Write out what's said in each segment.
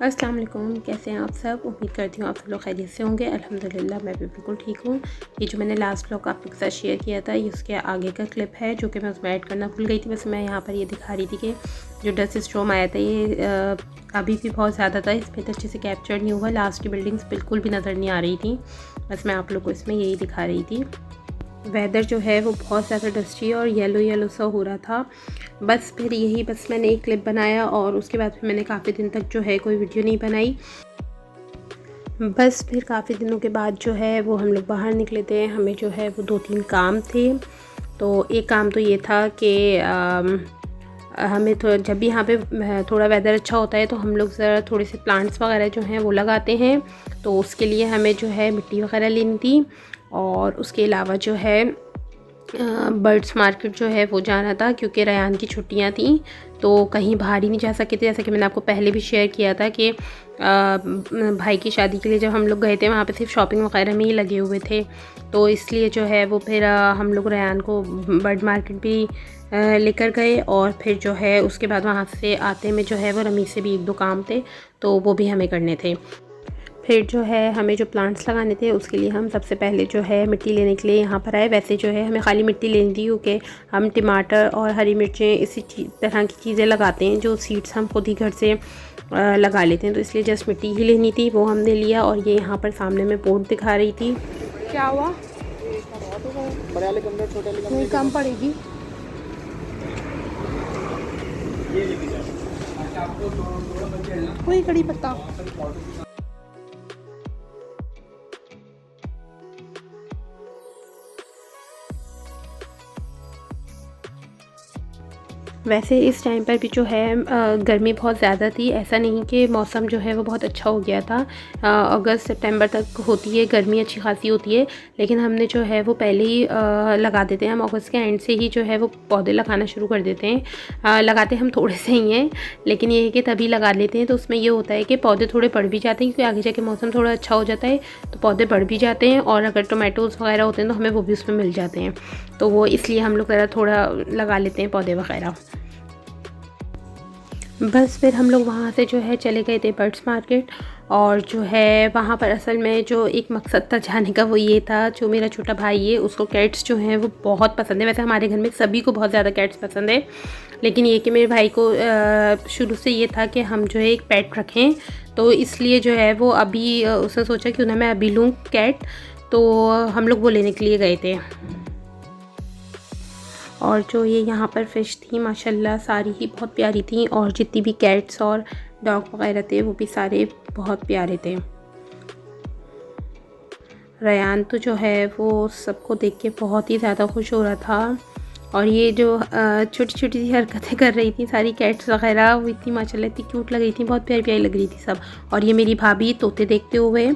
अस्सलाम वालेकुम, कैसे हैं आप सब। उम्मीद करती हूँ आप सब लोग खैरियत से होंगे। अल्हम्दुलिल्लाह मैं भी बिल्कुल ठीक हूँ। ये जो मैंने लास्ट व्लॉग आप लोग के साथ शेयर किया था, ये उसके आगे का क्लिप है जो कि मैं उसमें ऐड करना भूल गई थी। बस मैं यहाँ पर ये दिखा रही थी कि जो डस्ट स्टॉर्म आया था ये अभी भी बहुत ज़्यादा था, इसमें तो अच्छे से कैप्चर नहीं हुआ। लास्ट की बिल्डिंग्स बिल्कुल भी नज़र नहीं आ रही थी। बस मैं आप लोग को इसमें यही दिखा रही थी। वेदर जो है वो बहुत ज़्यादा डस्टी और येलो येलो सा हो रहा था। बस फिर यही बस मैंने एक क्लिप बनाया और उसके बाद फिर मैंने काफ़ी दिन तक जो है कोई वीडियो नहीं बनाई। बस फिर काफ़ी दिनों के बाद जो है वो हम लोग बाहर निकले थे। हमें जो है वो 2-3 काम थे। तो एक काम तो ये था कि हमें जब भी यहाँ पे थोड़ा वेदर अच्छा होता है तो हम लोग ज़रा थोड़े से प्लांट्स वगैरह जो हैं वो लगाते हैं। तो उसके लिए हमें जो है मिट्टी वगैरह लेनी थी और उसके अलावा जो है बर्ड्स मार्केट जो है वो जाना था, क्योंकि रयान की छुट्टियां थी तो कहीं बाहर ही नहीं जा सके थे। जैसा कि मैंने आपको पहले भी शेयर किया था कि भाई की शादी के लिए जब हम लोग गए थे वहाँ पे सिर्फ शॉपिंग वगैरह में ही लगे हुए थे। तो इसलिए जो है वो फिर हम लोग रयान को बर्ड मार्केट भी लेकर गए और फिर जो है उसके बाद वहाँ से आते में जो है वो रमीज से भी 1-2 काम थे तो वो भी हमें करने थे। फिर जो है हमें जो प्लांट्स लगाने थे उसके लिए हम सबसे पहले जो है मिट्टी लेने के लिए यहाँ पर आए। वैसे जो है हमें खाली मिट्टी लेनी थी क्योंकि हम टमाटर और हरी मिर्चें इसी तरह की चीज़ें लगाते हैं जो सीड्स हम खुद ही घर से लगा लेते हैं। तो इसलिए जस्ट मिट्टी ही लेनी थी, वो हमने लिया। और ये यहाँ पर सामने में पोट दिखा रही थी। क्या हुआ? नहीं कम पड़ेगी। कोई कड़ी पत्ता वैसे इस टाइम पर भी जो है गर्मी बहुत ज़्यादा थी। ऐसा नहीं कि मौसम जो है वो बहुत अच्छा हो गया था। अगस्त सितंबर तक होती है गर्मी, अच्छी खासी होती है, लेकिन हमने जो है वो पहले ही लगा देते हैं। हम अगस्त के एंड से ही जो है वो पौधे लगाना शुरू कर देते हैं। लगाते हम थोड़े से ही हैं, लेकिन ये है कि तभी लगा लेते हैं। तो उसमें ये होता है कि पौधे थोड़े बढ़ भी जाते हैं, क्योंकि आगे जाके मौसम थोड़ा अच्छा हो जाता है तो पौधे बढ़ भी जाते हैं। और अगर टोमेटोज़ वगैरह होते हैं तो हमें वो भी उसमें मिल जाते हैं। तो वो इसलिए हम लोग थोड़ा लगा लेते हैं पौधे वगैरह। बस फिर हम लोग वहाँ से जो है चले गए थे बर्ड्स मार्केट। और जो है वहाँ पर असल में जो एक मकसद था जाने का वो ये था, जो मेरा छोटा भाई है उसको कैट्स जो हैं वो बहुत पसंद है। वैसे हमारे घर में सभी को बहुत ज़्यादा कैट्स पसंद है, लेकिन ये कि मेरे भाई को शुरू से ये था कि हम जो है एक पेट रखें। तो इसलिए जो है वो अभी उसने सोचा क्यों ना मैं अभी लूँ कैट। तो हम लोग वो लेने के लिए गए थे। और जो ये यहाँ पर फ़िश थी माशाल्लाह सारी ही बहुत प्यारी थी, और जितनी भी कैट्स और डॉग वगैरह थे वो भी सारे बहुत प्यारे थे। रयान तो जो है वो सबको देख के बहुत ही ज़्यादा खुश हो रहा था। और ये जो छोटी छोटी सी हरकतें कर रही थी सारी कैट्स वगैरह, वो इतनी माशाल्लाह इतनी क्यूट लग रही थी, बहुत प्यारी प्यारी लग रही थी सब। और ये मेरी भाभी तोते देखते हुए,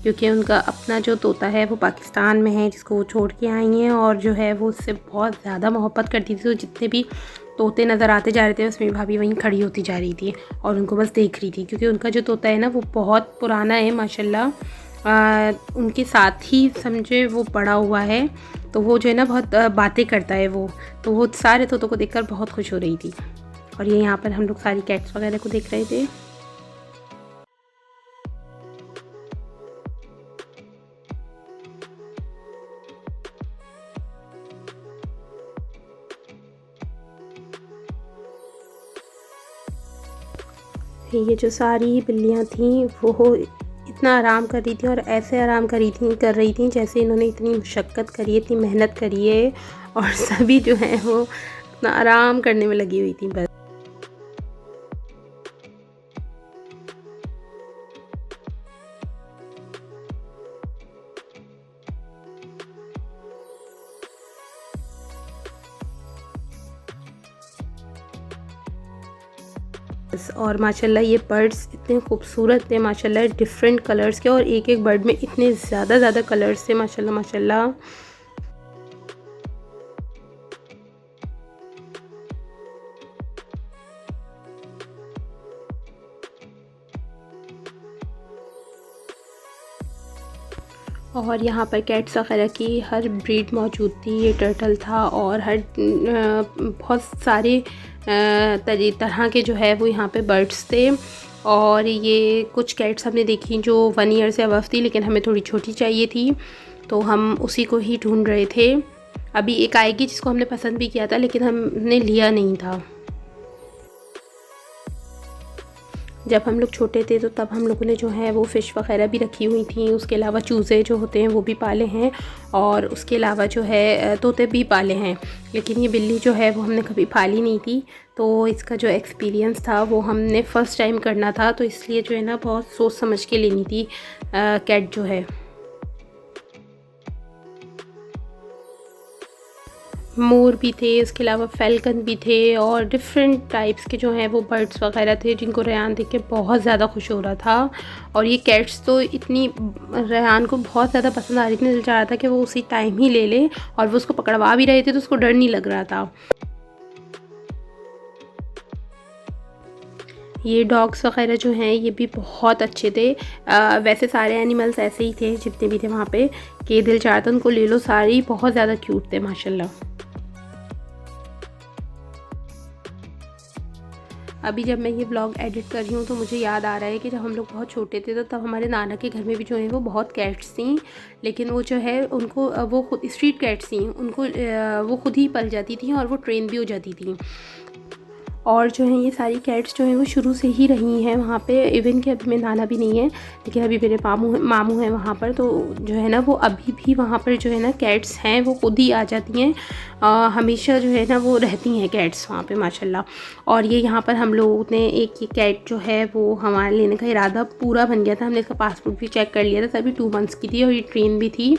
क्योंकि उनका अपना जो तोता है वो पाकिस्तान में है जिसको वो छोड़ के आई हैं, और जो है वो उससे बहुत ज़्यादा मोहब्बत करती थी। तो जितने भी तोते नज़र आते जा रहे थे उसमें भाभी वहीं खड़ी होती जा रही थी और उनको बस देख रही थी, क्योंकि उनका जो तोता है ना वो बहुत पुराना है माशाल्लाह। उनके साथ ही समझे वो पड़ा हुआ है, तो वो जो है ना बहुत बातें करता है वो। तो वो सारे तोतों को देखकर बहुत खुश हो रही थी। और ये यहाँ पर हम लोग सारी कैट्स वगैरह को देख रहे थे। ये जो सारी बिल्लियाँ थी वो इतना आराम कर रही थी, और ऐसे आराम कर रही थी जैसे इन्होंने इतनी मुशक्क़त करी है, इतनी मेहनत करी है, और सभी जो हैं वो अपना आराम करने में लगी हुई थी बस। और माशाल्लाह ये बर्ड्स इतने खूबसूरत थे माशाल्लाह, डिफरेंट कलर्स के, और एक एक बर्ड में इतने ज़्यादा कलर्स थे माशाल्लाह माशाल्लाह। और यहाँ पर कैट्स वगैरह की हर ब्रीड मौजूद थी। ये टर्टल था और हर बहुत सारे तरह के जो है वो यहाँ पे बर्ड्स थे। और ये कुछ कैट्स हमने देखी जो 1 ईयर से अबव थी, लेकिन हमें थोड़ी छोटी चाहिए थी, तो हम उसी को ही ढूंढ रहे थे। अभी एक आएगी जिसको हमने पसंद भी किया था, लेकिन हमने लिया नहीं था। जब हम लोग छोटे थे तो तब हम लोगों ने जो है वो फ़िश वगैरह भी रखी हुई थी, उसके अलावा चूज़े जो होते हैं वो भी पाले हैं, और उसके अलावा जो है तोते भी पाले हैं। लेकिन ये बिल्ली जो है वो हमने कभी पाली नहीं थी, तो इसका जो एक्सपीरियंस था वो हमने फ़र्स्ट टाइम करना था, तो इसलिए जो है ना बहुत सोच समझ के लेनी थी कैट जो है। मोर भी थे, इसके अलावा फैल्कन भी थे, और डिफरेंट टाइप्स के जो हैं वो बर्ड्स वगैरह थे, जिनको रेहान देख के बहुत ज़्यादा खुश हो रहा था। और ये कैट्स तो इतनी रेहान को बहुत ज़्यादा पसंद आ रही थी, दिल चाह रहा था कि वो उसी टाइम ही ले ले, और वो उसको पकड़वा भी रहे थे तो उसको डर नहीं लग रहा था। ये डॉग्स वगैरह जो हैं ये भी बहुत अच्छे थे। वैसे सारे एनिमल्स ऐसे ही थे जितने भी थे वहाँ पे, कि दिल चाहता था उनको ले लो, सारे बहुत ज़्यादा क्यूट थे माशाल्लाह। अभी जब मैं ये व्लॉग एडिट कर रही हूँ तो मुझे याद आ रहा है कि जब हम लोग बहुत छोटे थे तो तब हमारे नाना के घर में भी जो है वो बहुत कैट्स थी, लेकिन वो जो है उनको वो खुद स्ट्रीट कैट्स थी, उनको वो खुद ही पल जाती थी और वो ट्रेन भी हो जाती थी। और जो है ये सारी कैट्स जो हैं वो शुरू से ही रही हैं वहाँ पे, इवन कि अभी मेरे नाना भी नहीं है, लेकिन अभी मेरे मामू हैं वहाँ पर, तो जो है ना वो अभी भी वहाँ पर जो है ना कैट्स हैं वो खुद ही आ जाती हैं, हमेशा जो है ना वो रहती हैं कैट्स वहाँ पे माशाल्लाह। और ये यहाँ पर हम लोगों ने एक ये कैट जो है वो हमारे लेने का इरादा पूरा बन गया था, हमने इसका पासपोर्ट भी चेक कर लिया था, तभी 2 मंथ्स की थी और ये ट्रेन भी थी,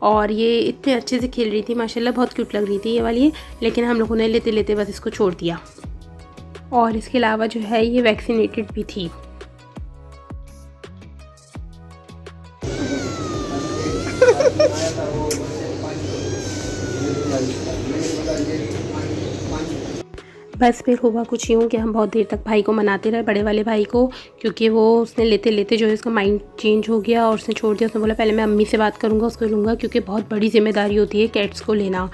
और ये इतने अच्छे से खेल रही थी माशाल्लाह, बहुत क्यूट लग रही थी ये वाली, लेकिन हम लोगों ने लेते लेते बस इसको छोड़ दिया। और इसके अलावा जो है ये वैक्सीनेटेड भी थी। बस फिर हुआ कुछ यूँ कि हम बहुत देर तक भाई को मनाते रहे, बड़े वाले भाई को, क्योंकि वो उसने लेते लेते जो है उसका माइंड चेंज हो गया और उसने छोड़ दिया। उसने बोला पहले मैं अम्मी से बात करूँगा, उसको लूँगा, क्योंकि बहुत बड़ी जिम्मेदारी होती है कैट्स को लेना।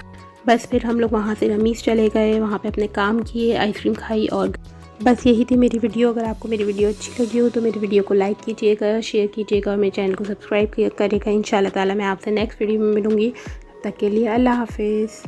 बस फिर हम लोग वहाँ से रमीज़ चले गए, वहाँ पे अपने काम किए, आइसक्रीम खाई, और बस यही थी मेरी वीडियो। अगर आपको मेरी वीडियो अच्छी लगी हो तो मेरी वीडियो को लाइक कीजिएगा, शेयर कीजिएगा, और मेरे चैनल को सब्सक्राइब करेगा। इंशाल्लाह ताला मैं आपसे नेक्स्ट वीडियो में मिलूँगी। तब तक के लिए अल्लाह हाफिज़।